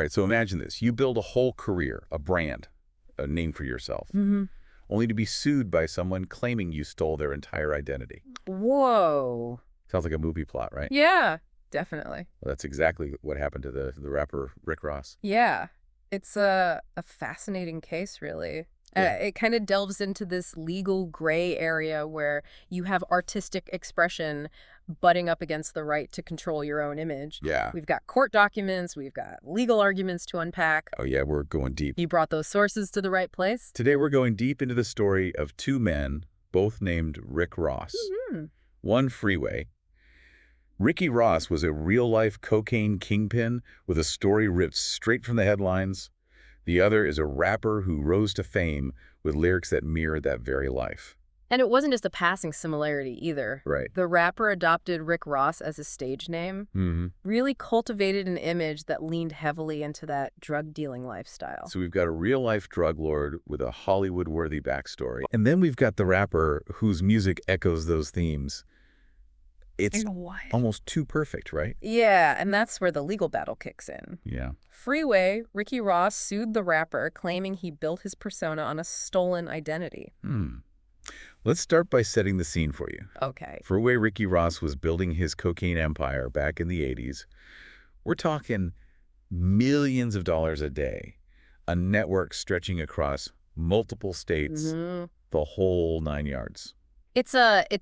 right, so imagine this. You build a whole career, a brand, a name for yourself, only to be sued by someone claiming you stole their entire identity. Whoa. Sounds like a movie plot, right? Yeah, definitely. Well, that's exactly what happened to the rapper Rick Ross. Yeah. It's a fascinating case, really. Yeah. It kind of delves into this legal gray area where you have artistic expression butting up against the right to control your own image. Yeah. We've got court documents. We've got legal arguments to unpack. Oh, yeah, we're going deep. You brought those sources to the right place? Today, we're going deep into the story of two men, both named Rick Ross. One, Freeway. Ricky Ross was a real-life cocaine kingpin with a story ripped straight from the headlines. The other is a rapper who rose to fame with lyrics that mirrored that very life. And it wasn't just a passing similarity either. Right. The rapper adopted Rick Ross as his stage name, really cultivated an image that leaned heavily into that drug-dealing lifestyle. So we've got a real-life drug lord with a Hollywood-worthy backstory. And then we've got the rapper whose music echoes those themes. It's almost too perfect, right? Yeah, and that's where the legal battle kicks in. Yeah. Freeway, Ricky Ross sued the rapper, claiming he built his persona on a stolen identity. Let's start by setting the scene for you. Okay. Freeway Ricky Ross was building his cocaine empire back in the 80s. We're talking millions of dollars a day, a network stretching across multiple states, the whole 9 yards. It's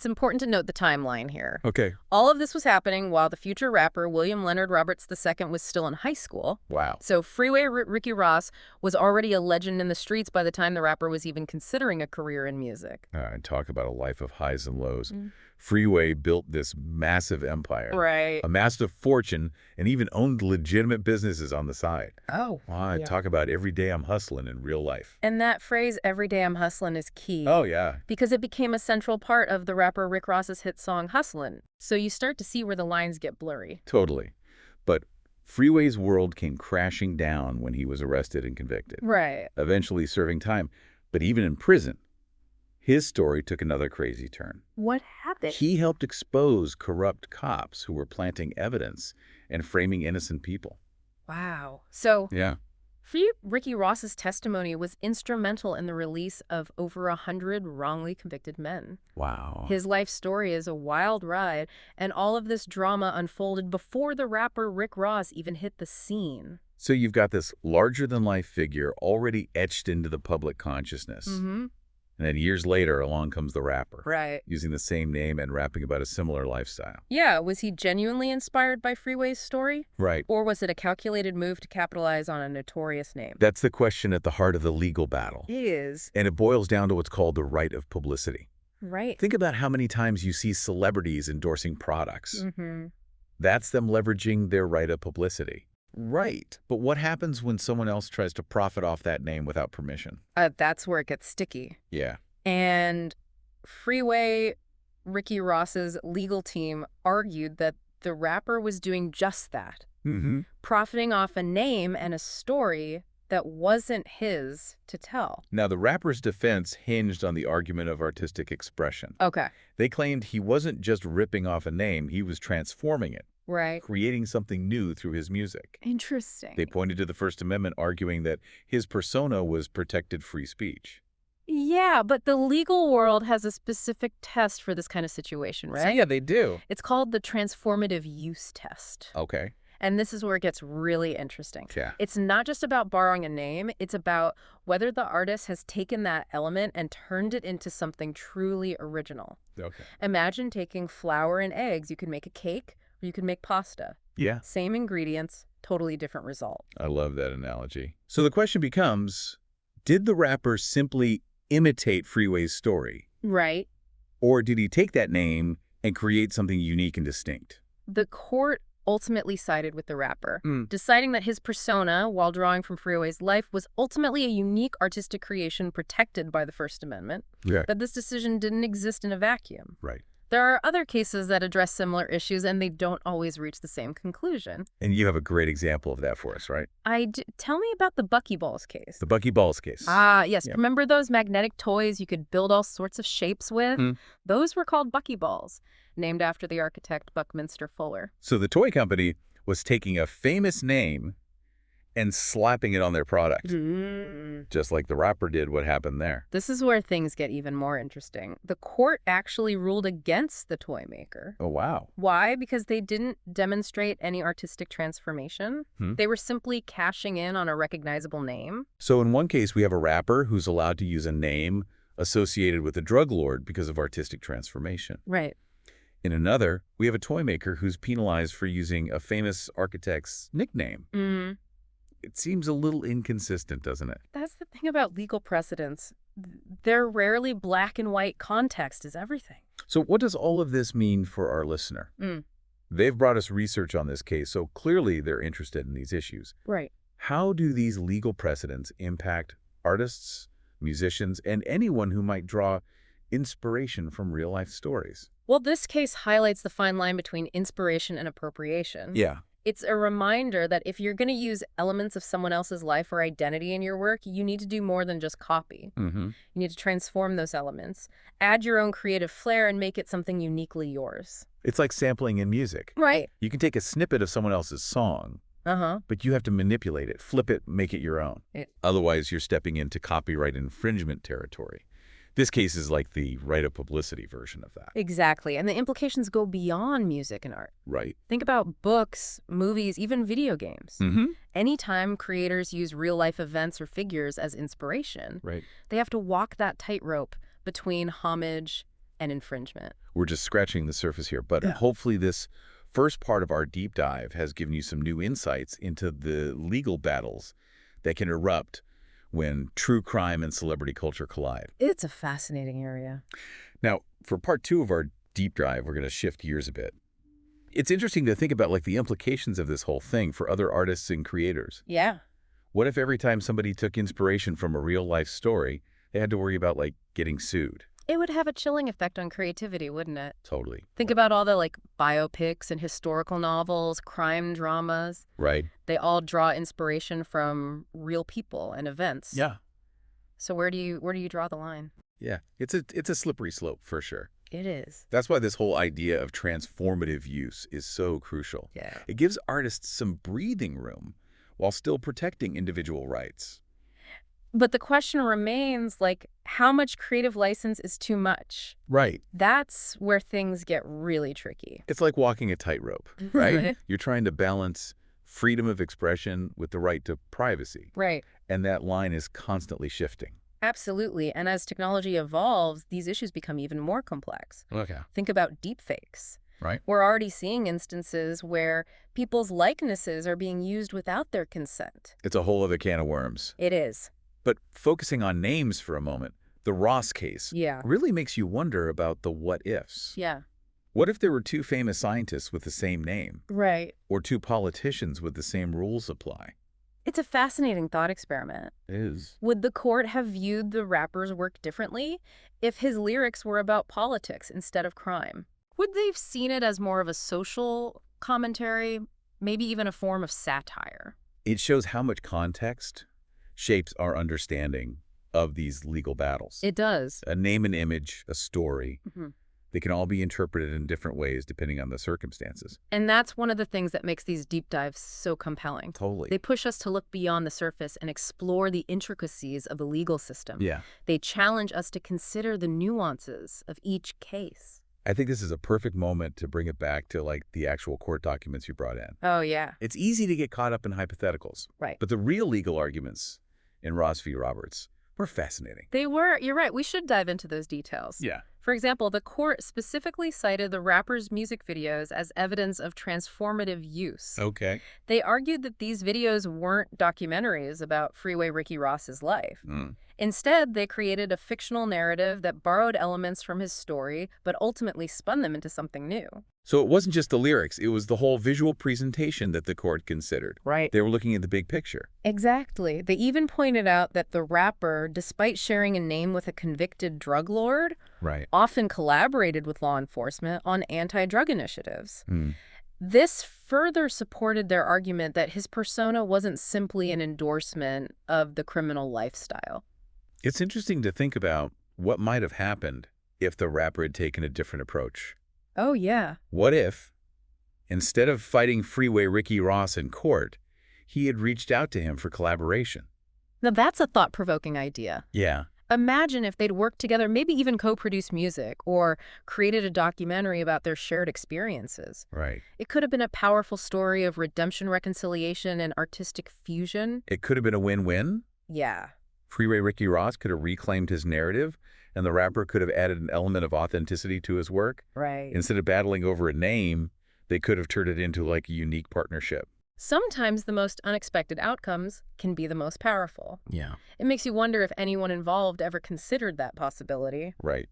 important to note the timeline here. Okay. All of this was happening while the future rapper William Leonard Roberts II was still in high school. Wow. So Freeway Ricky Ross was already a legend in the streets by the time the rapper was even considering a career in music. And talk about a life of highs and lows. Freeway built this massive empire. Right. Amassed a fortune and even owned legitimate businesses on the side. Oh. Wow, talk about every day I'm hustling in real life. And that phrase, every day I'm hustling, is key. Oh, yeah. Because it became a central part of the rapper Rick Ross's hit song, Hustlin'. So you start to see where the lines get blurry. Totally. But Freeway's world came crashing down when he was arrested and convicted. Right. Eventually serving time. But even in prison, his story took another crazy turn. What happened? He helped expose corrupt cops who were planting evidence and framing innocent people. Wow. So Yeah. Ricky Ross's testimony was instrumental in the release of over 100 wrongly convicted men. Wow. His life story is a wild ride, and all of this drama unfolded before the rapper Rick Ross even hit the scene. So you've got this larger-than-life figure already etched into the public consciousness. And then years later, along comes the rapper. Right. Using the same name and rapping about a similar lifestyle. Yeah, was he genuinely inspired by Freeway's story? Right. Or was it a calculated move to capitalize on a notorious name? That's the question at the heart of the legal battle. It is. And it boils down to what's called the right of publicity. Right. Think about how many times you see celebrities endorsing products. That's them leveraging their right of publicity. Right. But what happens when someone else tries to profit off that name without permission? That's where it gets sticky. Yeah. And Freeway Ricky Ross's legal team argued that the rapper was doing just that, profiting off a name and a story that wasn't his to tell. Now, the rapper's defense hinged on the argument of artistic expression. Okay. They claimed he wasn't just ripping off a name, he was transforming it. Right. Creating something new through his music. Interesting. They pointed to the First Amendment, arguing that his persona was protected free speech. Yeah, but the legal world has a specific test for this kind of situation, right? Yeah, they do. It's called the transformative use test. Okay. And this is where it gets really interesting. Yeah. It's not just about borrowing a name. It's about whether the artist has taken that element and turned it into something truly original. Okay. Imagine taking flour and eggs. You could make a cake or you could make pasta. Yeah. Same ingredients, totally different result. I love that analogy. So the question becomes, did the rapper simply imitate Freeway's story? Right. Or did he take that name and create something unique and distinct? The court ultimately sided with the rapper, deciding that his persona, while drawing from Freeway's life, was ultimately a unique artistic creation protected by the First Amendment. Yeah. But this decision didn't exist in a vacuum. Right. There are other cases that address similar issues, and they don't always reach the same conclusion. And you have a great example of that for us, right? Tell me about the Buckyballs case. The Buckyballs case. Ah, yes. Yeah. Remember those magnetic toys you could build all sorts of shapes with? Those were called Buckyballs, named after the architect Buckminster Fuller. So the toy company was taking a famous name and slapping it on their product. Just like the rapper did. What happened there? This is where things get even more interesting. The court actually ruled against the toy maker. Oh, wow. Why? Because they didn't demonstrate any artistic transformation. They were simply cashing in on a recognizable name. So in one case, we have a rapper who's allowed to use a name associated with a drug lord because of artistic transformation. Right. In another, we have a toy maker who's penalized for using a famous architect's nickname. It seems a little inconsistent, doesn't it? That's the thing about legal precedents. They're rarely black and white. Context is everything. So what does all of this mean for our listener? They've brought us research on this case, so clearly they're interested in these issues. Right. How do these legal precedents impact artists, musicians, and anyone who might draw inspiration from real-life stories? Well, this case highlights the fine line between inspiration and appropriation. Yeah. It's a reminder that if you're going to use elements of someone else's life or identity in your work, you need to do more than just copy. You need to transform those elements, add your own creative flair, and make it something uniquely yours. It's like sampling in music. Right. You can take a snippet of someone else's song, but you have to manipulate it, flip it, make it your own. Otherwise, you're stepping into copyright infringement territory. This case is like the right of publicity version of that. Exactly. And the implications go beyond music and art. Right. Think about books, movies, even video games. Anytime creators use real-life events or figures as inspiration, they have to walk that tightrope between homage and infringement. We're just scratching the surface here, but hopefully this first part of our deep dive has given you some new insights into the legal battles that can erupt when true crime and celebrity culture collide. It's a fascinating area. Now, for part 2 of our deep dive, we're going to shift gears a bit. It's interesting to think about the implications of this whole thing for other artists and creators. Yeah. What if every time somebody took inspiration from a real-life story, they had to worry about, getting sued? It would have a chilling effect on creativity, wouldn't it? Totally. Think about all the biopics and historical novels, crime dramas. Right. They all draw inspiration from real people and events. Yeah. So where do you draw the line? Yeah. It's a slippery slope for sure. It is. That's why this whole idea of transformative use is so crucial. Yeah. It gives artists some breathing room while still protecting individual rights. But the question remains, how much creative license is too much? Right. That's where things get really tricky. It's like walking a tightrope, right? You're trying to balance freedom of expression with the right to privacy. Right. And that line is constantly shifting. Absolutely. And as technology evolves, these issues become even more complex. Okay. Think about deepfakes. Right. We're already seeing instances where people's likenesses are being used without their consent. It's a whole other can of worms. It is. But focusing on names for a moment, the Ross case Yeah. really makes you wonder about the what-ifs. Yeah. What if there were 2 famous scientists with the same name? Right. Or 2 politicians with the same rules apply? It's a fascinating thought experiment. It is. Would the court have viewed the rapper's work differently if his lyrics were about politics instead of crime? Would they have seen it as more of a social commentary, maybe even a form of satire? It shows how much context shapes our understanding of these legal battles. It does. A name and image, a story, they can all be interpreted in different ways depending on the circumstances. And that's one of the things that makes these deep dives so compelling. Totally. They push us to look beyond the surface and explore the intricacies of the legal system. Yeah. They challenge us to consider the nuances of each case. I think this is a perfect moment to bring it back to the actual court documents you brought in. Oh, yeah. It's easy to get caught up in hypotheticals. Right. But the real legal arguments in Ross v. Roberts were fascinating. They were. You're right. We should dive into those details. Yeah. For example, the court specifically cited the rapper's music videos as evidence of transformative use. Okay. They argued that these videos weren't documentaries about Freeway Ricky Ross's life. Instead, they created a fictional narrative that borrowed elements from his story, but ultimately spun them into something new. So it wasn't just the lyrics, it was the whole visual presentation that the court considered. Right. They were looking at the big picture. Exactly. They even pointed out that the rapper, despite sharing a name with a convicted drug lord, often collaborated with law enforcement on anti-drug initiatives. This further supported their argument that his persona wasn't simply an endorsement of the criminal lifestyle. It's interesting to think about what might have happened if the rapper had taken a different approach. Oh, yeah. What if, instead of fighting Freeway Ricky Ross in court, he had reached out to him for collaboration. Now that's a thought-provoking idea. Yeah. Imagine if they'd worked together, maybe even co-produced music or created a documentary about their shared experiences. Right. It could have been a powerful story of redemption, reconciliation, and artistic fusion. It could have been a win-win. Yeah. Freeway Ricky Ross could have reclaimed his narrative, and the rapper could have added an element of authenticity to his work. Right. Instead of battling over a name, they could have turned it into like a unique partnership. Sometimes the most unexpected outcomes can be the most powerful. Yeah. It makes you wonder if anyone involved ever considered that possibility. Right.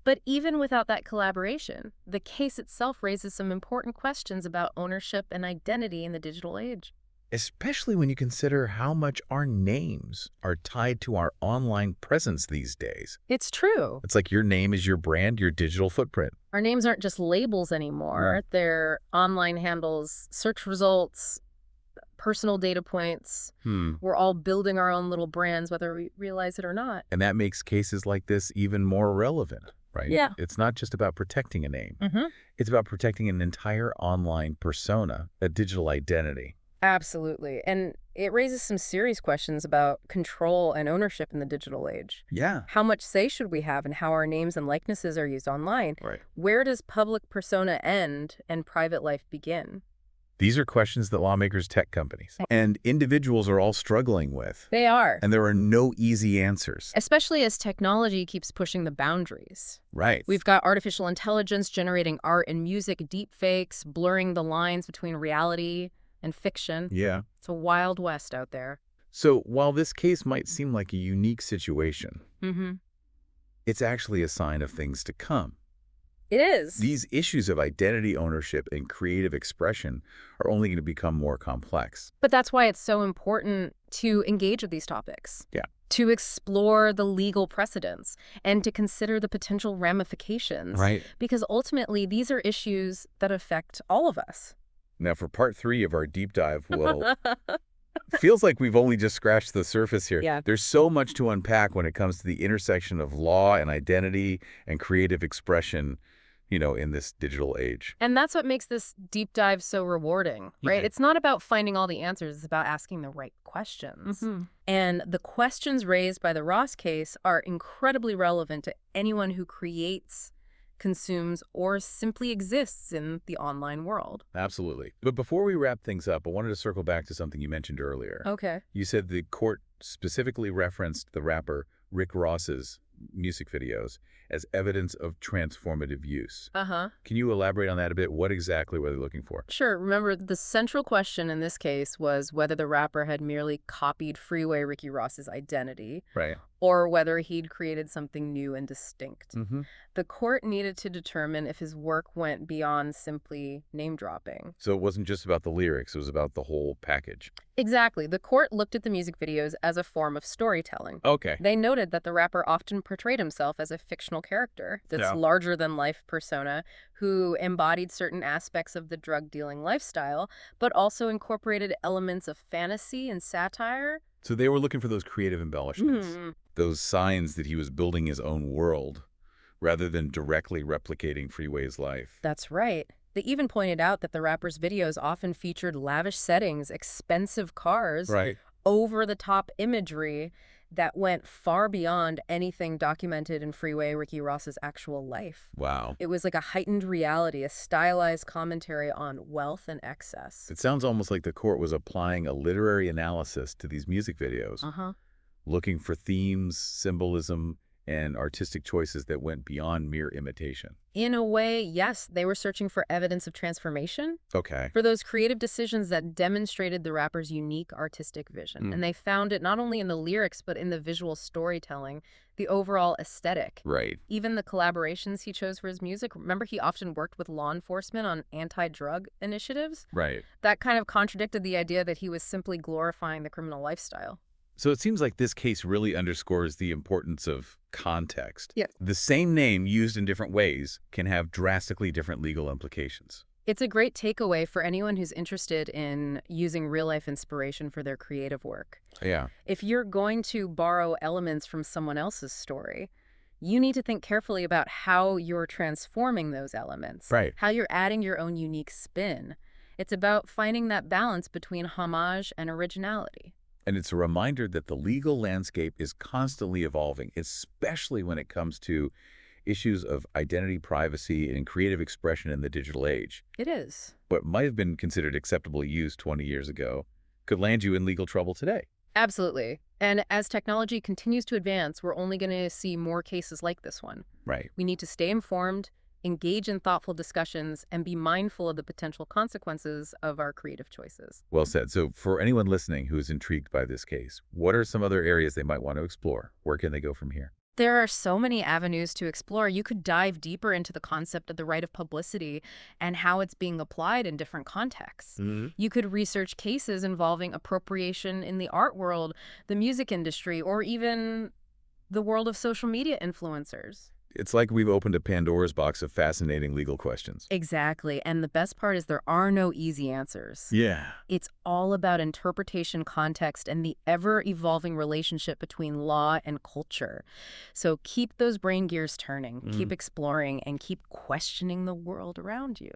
But even without that collaboration, the case itself raises some important questions about ownership and identity in the digital age. Especially when you consider how much our names are tied to our online presence these days. It's true. It's like your name is your brand, your digital footprint. Our names aren't just labels anymore. They're online handles, search results, personal data points. We're all building our own little brands, whether we realize it or not. And that makes cases like this even more relevant, right? Yeah. It's not just about protecting a name. It's about protecting an entire online persona, a digital identity. Absolutely. And it raises some serious questions about control and ownership in the digital age. Yeah. How much say should we have in how our names and likenesses are used online? Right. Where does public persona end and private life begin? These are questions that lawmakers, tech companies, and individuals are all struggling with. They are. And there are no easy answers. Especially as technology keeps pushing the boundaries. Right. We've got artificial intelligence generating art and music, deepfakes, blurring the lines between reality and fiction. Yeah. It's a wild west out there. So while this case might seem like a unique situation, it's actually a sign of things to come. It is. These issues of identity ownership and creative expression are only going to become more complex. But that's why it's so important to engage with these topics. Yeah. To explore the legal precedents and to consider the potential ramifications. Right. Because ultimately, these are issues that affect all of us. Now, for part 3 of our deep dive, feels like we've only just scratched the surface here. Yeah. There's so much to unpack when it comes to the intersection of law and identity and creative expression, in this digital age. And that's what makes this deep dive so rewarding, right? Yeah. It's not about finding all the answers. It's about asking the right questions. And the questions raised by the Ross case are incredibly relevant to anyone who creates, consumes, or simply exists in the online world. Absolutely. But before we wrap things up, I wanted to circle back to something you mentioned earlier. Okay. You said the court specifically referenced the rapper Rick Ross's music videos as evidence of transformative use. Can you elaborate on that a bit? What exactly were they looking for? Sure. Remember, the central question in this case was whether the rapper had merely copied Freeway Ricky Ross's identity, Right. or whether he'd created something new and distinct. The court needed to determine if his work went beyond simply name-dropping. So it wasn't just about the lyrics, it was about the whole package. Exactly. The court looked at the music videos as a form of storytelling. Okay. They noted that the rapper often portrayed himself as a fictional character, this larger-than-life persona who embodied certain aspects of the drug-dealing lifestyle, but also incorporated elements of fantasy and satire. So they were looking for those creative embellishments, those signs that he was building his own world rather than directly replicating Freeway's life. That's right. They even pointed out that the rapper's videos often featured lavish settings, expensive cars, over-the-top imagery that went far beyond anything documented in Freeway Ricky Ross's actual life. Wow. It was like a heightened reality, a stylized commentary on wealth and excess. It sounds almost like the court was applying a literary analysis to these music videos, looking for themes, symbolism, and artistic choices that went beyond mere imitation. In a way, yes, they were searching for evidence of transformation. Okay. For those creative decisions that demonstrated the rapper's unique artistic vision. And they found it not only in the lyrics, but in the visual storytelling, the overall aesthetic. Right. Even the collaborations he chose for his music. Remember, he often worked with law enforcement on anti-drug initiatives? Right. That kind of contradicted the idea that he was simply glorifying the criminal lifestyle. So it seems like this case really underscores the importance of context. Yeah. The same name used in different ways can have drastically different legal implications. It's a great takeaway for anyone who's interested in using real-life inspiration for their creative work. Yeah. If you're going to borrow elements from someone else's story, you need to think carefully about how you're transforming those elements. Right. How you're adding your own unique spin. It's about finding that balance between homage and originality. And it's a reminder that the legal landscape is constantly evolving, especially when it comes to issues of identity privacy and creative expression in the digital age. It is. What might have been considered acceptable use 20 years ago could land you in legal trouble today. Absolutely. And as technology continues to advance, we're only going to see more cases like this one. Right. We need to stay informed, engage in thoughtful discussions, and be mindful of the potential consequences of our creative choices. Well said. So for anyone listening who is intrigued by this case, what are some other areas they might want to explore? Where can they go from here? There are so many avenues to explore. You could dive deeper into the concept of the right of publicity and how it's being applied in different contexts. You could research cases involving appropriation in the art world, the music industry, or even the world of social media influencers. It's like we've opened a Pandora's box of fascinating legal questions. Exactly. And the best part is there are no easy answers. Yeah. It's all about interpretation, context, and the ever-evolving relationship between law and culture. So keep those brain gears turning, keep exploring, and keep questioning the world around you.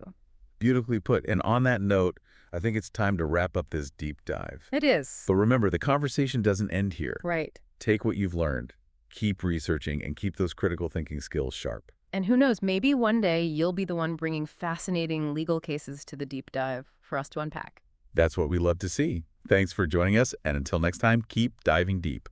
Beautifully put. And on that note, I think it's time to wrap up this deep dive. It is. But remember, the conversation doesn't end here. Right. Take what you've learned, keep researching, and keep those critical thinking skills sharp. And who knows, maybe one day you'll be the one bringing fascinating legal cases to the deep dive for us to unpack. That's what we love to see. Thanks for joining us, and until next time, keep diving deep.